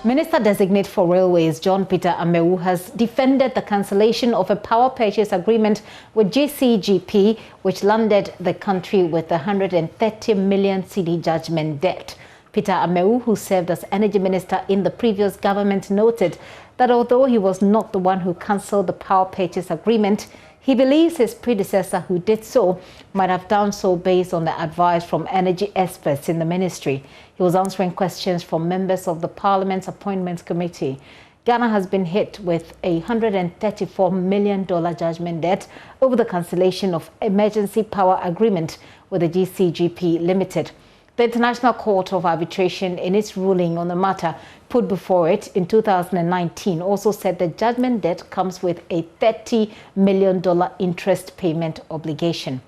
Minister-designate for Railways, John Peter Amewu, has defended the cancellation of a power purchase agreement with GCGP, which landed the country with a 130 million cedi judgment debt. Peter Amewu, who served as Energy Minister in the previous government, noted that although he was not the one who cancelled the power purchase agreement, he believes his predecessor who did so might have done so based on the advice from energy experts in the ministry. He was answering questions from members of the Parliament's Appointments Committee. Ghana has been hit with a $134 million judgment debt over the cancellation of emergency power agreement with the GCGP Limited. The International Court of Arbitration, in its ruling on the matter put before it in 2019, also said the judgment debt comes with a $30 million interest payment obligation.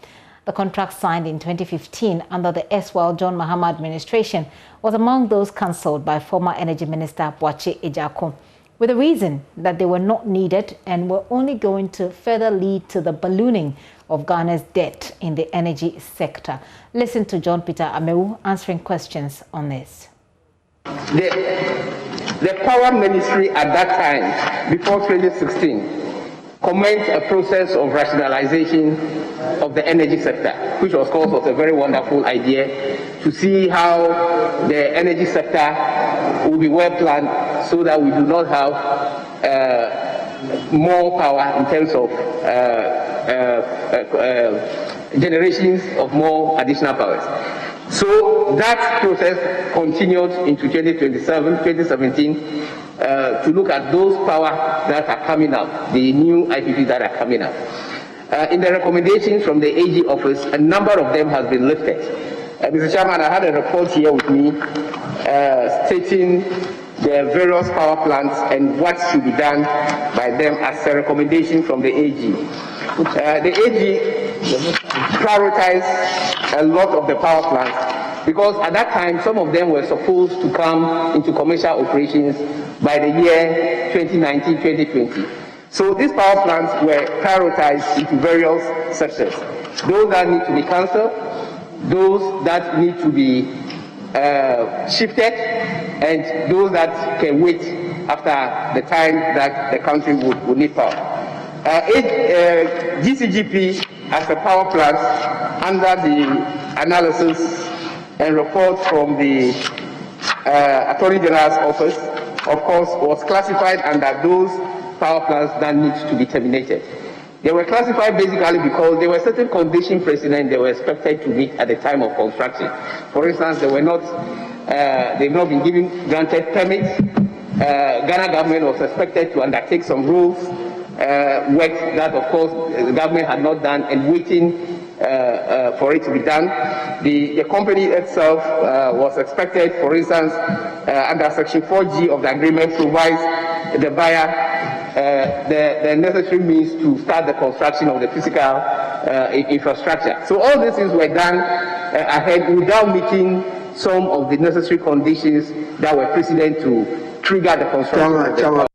The contract signed in 2015 under the erstwhile John Mahama administration was among those cancelled by former Energy Minister Boakye Ejiako, with the reason that they were not needed and were only going to further lead to the ballooning of Ghana's debt in the energy sector. Listen to John Peter Amewu answering questions on this. The Power Ministry at that time, before 2016, commenced a process of rationalization of the energy sector, which of course was a very wonderful idea to see how the energy sector will be well planned so that we do not have more power in terms of generations of more additional powers. So that process continued into 2017 to look at those power that are coming up, the new IPPs that are coming up. In the recommendations from the AG office, a number of them has been lifted. Mr. Chairman, I had a report here with me stating the various power plants and what should be done by them as a recommendation from the AG. The AG prioritized a lot of the power plants because at that time some of them were supposed to come into commercial operations by the year 2019-2020. So these power plants were prioritized into various sectors. Those that need to be cancelled, those that need to be shifted, and those that can wait after the time that the country would need power. GCGP as a power plant, under the analysis and report from the Attorney General's office, of course, was classified under those power plants that need to be terminated. They were classified basically because there were certain conditions precedent they were expected to meet at the time of construction. For instance, they've not been granted permits. Ghana government was expected to undertake some rules work that, of course, the government had not done and waiting for it to be done. The company itself was expected, for instance, under Section 4G of the agreement, provides the buyer the necessary means to start the construction of the physical infrastructure. So all these things were done ahead without meeting some of the necessary conditions that were precedent to trigger the construction.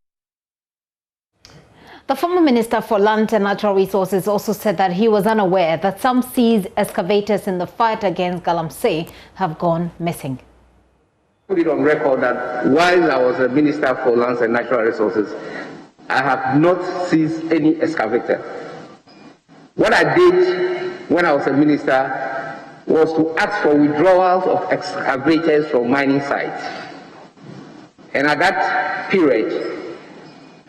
The former Minister for Land and Natural Resources also said that he was unaware that some seized excavators in the fight against Galamsey have gone missing. I put it on record that while I was a Minister for Land and Natural Resources, I have not seized any excavator. What I did when I was a minister was to ask for withdrawals of excavators from mining sites. And at that period,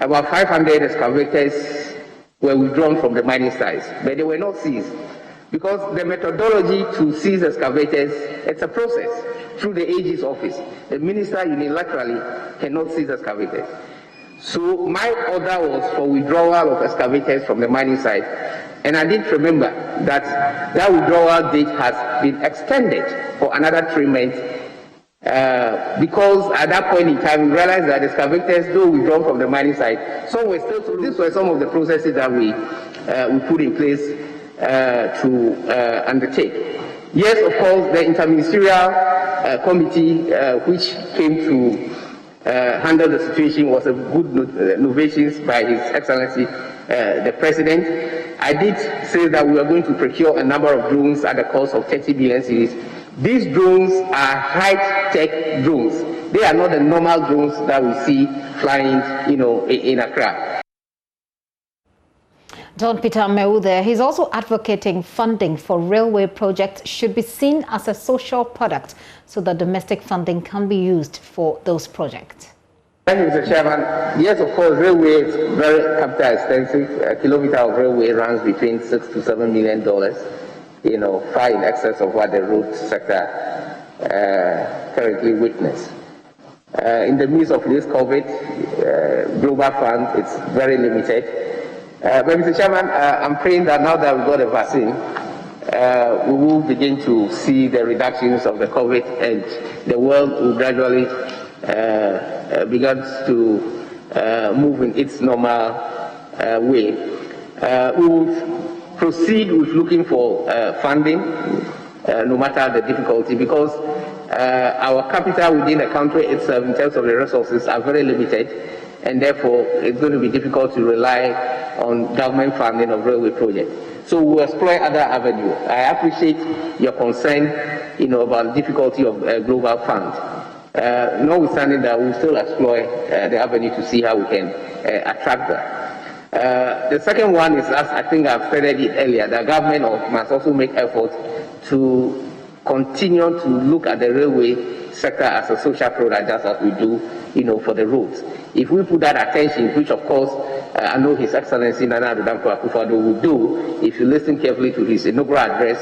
about 500 excavators were withdrawn from the mining sites, but they were not seized. Because the methodology to seize excavators, it's a process through the AG's office. The minister unilaterally cannot seize excavators. So my order was for withdrawal of excavators from the mining site. And I did remember that that withdrawal date has been extended for another 3 months because at that point in time we realized that excavators, though withdrawn from the mining site, some were still. So these were some of the processes that we put in place to undertake. Yes, of course, the interministerial committee which came to handle the situation was a good innovation by His Excellency the President. I did say that we are going to procure a number of drones at the cost of 30 billion cedis These drones are high-tech drones. They are not the normal drones that we see flying, in Accra. John Peter Amewu there. He's also advocating funding for railway projects should be seen as a social product so that domestic funding can be used for those projects. Thank you, Mr. Chairman. Yes, of course, railway is very capital expensive. A kilometer of railway runs between $6 to $7 million, far in excess of what the road sector currently witness. In the midst of this COVID, global funds, it's very limited. But Mr. Chairman, I'm praying that now that we've got a vaccine, we will begin to see the reductions of the COVID and the world will gradually begin to move in its normal way. We will proceed with looking for funding, no matter the difficulty, because our capital within the country itself, in terms of the resources, are very limited, and therefore it's going to be difficult to rely on government funding of railway projects. So we'll explore other avenues. I appreciate your concern, about the difficulty of global funds. Notwithstanding that, we'll still explore the avenue to see how we can attract that. The second one is, as I think I've stated it earlier, the government must also make efforts to continue to look at the railway sector as a social product, just as we do, for the roads. If we put that attention, which of course I know His Excellency Nana Addo Dankwa Akufo-Addo will do, if you listen carefully to his inaugural address,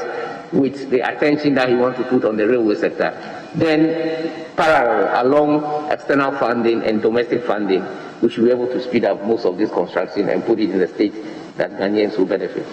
with the attention that he wants to put on the railway sector, then parallel along external funding and domestic funding, we should be able to speed up most of this construction and put it in a state that Ghanaians will benefit.